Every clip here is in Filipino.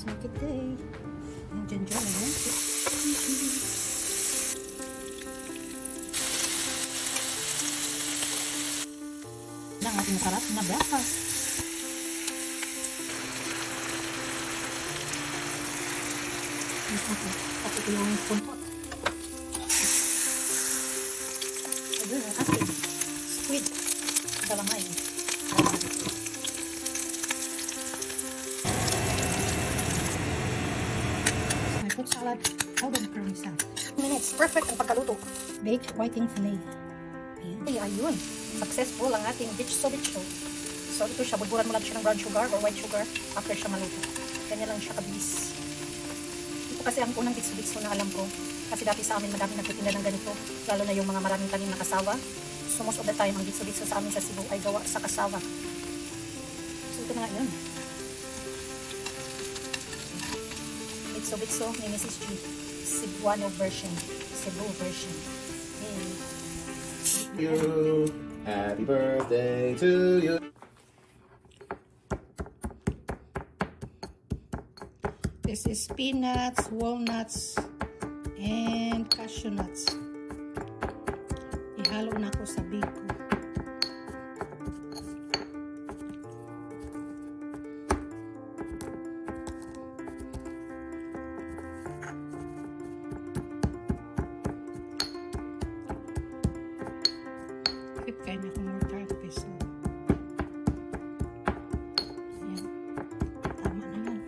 let's make it day. And ginger na yan. Ang ating sarap na breakfast. Tapos ito yung puntot. Ito yung ating squid. Dalamay. My fruit salad. How does it curry sound? 2 minutes. Perfect ang pagkaluto. Baked whiting fillet. Ayun. Successful ang ating bitso. So ito siya. Buburan mo lang siya ng brown sugar or white sugar after siya maluto. Kanya lang siya kabilis. Ito kasi ang unang bitso na alam ko. Kasi dati sa amin madami nagtitinda ng ganito. Lalo na yung mga maraming tanim na kasawa. So most of the time, ang bitso sa amin sa Cebu ay gawa sa kasawa. So ito na nga yun. Bitso ni Mrs. G. Cebuano version. Cebu version. Hey. You. Happy birthday to you. This is peanuts, walnuts, and cashew nuts. Ihalo na ko sa biko. Kaya na akong mortar peso. Ayan. Tama na lang.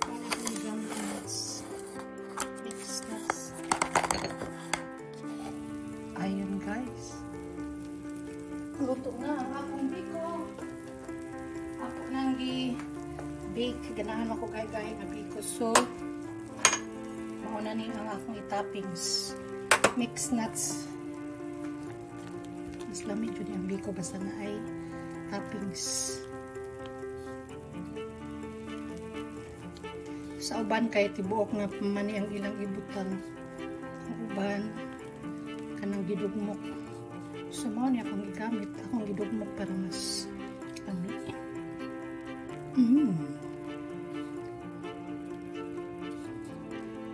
Para akong ground nuts. Mixed nuts. Ayun guys. Luto na ang akong biko. Ako nang i-bake. Ganahan ako gay-gay na biko. So, mauna ni ang akong i-toppings. Mixed nuts. Mas lamig yun yung biko basta na ay toppings. Sa uban kay tibuok nga pamani ang ilang ibutan. Ang uban kanang gidugmok. So mao ni akong igamit. Akong gidugmok para mas lami.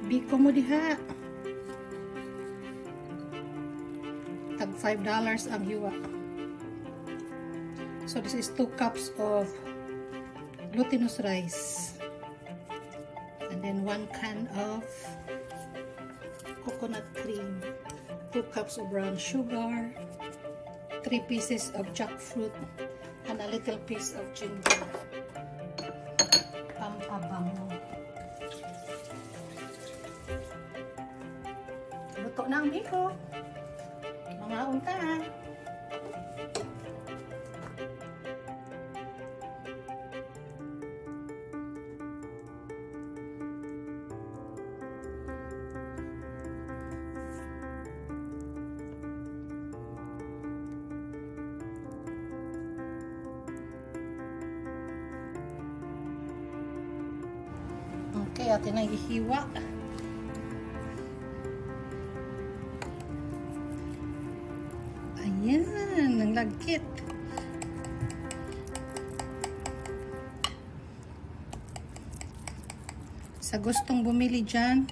Biko mo diha. Tag $5 ang hiwa. So this is 2 cups of glutinous rice. And then 1 can of coconut cream. 2 cups of brown sugar. 3 pieces of jackfruit. And a little piece of ginger. Pampabango. Luto na ang biko. Mga unta. Okay, atin na ihiwa. Ayan, ang lagkit. Sa gustong bumili dyan,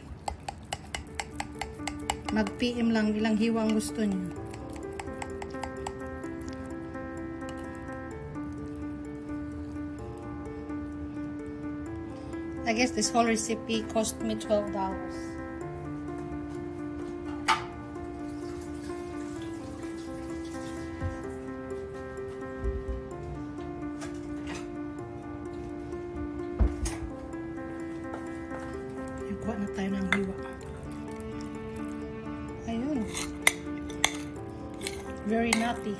mag-PM lang ilang hiwang gusto niyo. I guess this whole recipe cost me $12. Kuha na tayo ng hiwa. Ayun. Very nutty.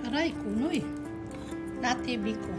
Aray, kunoy. Nutty biko.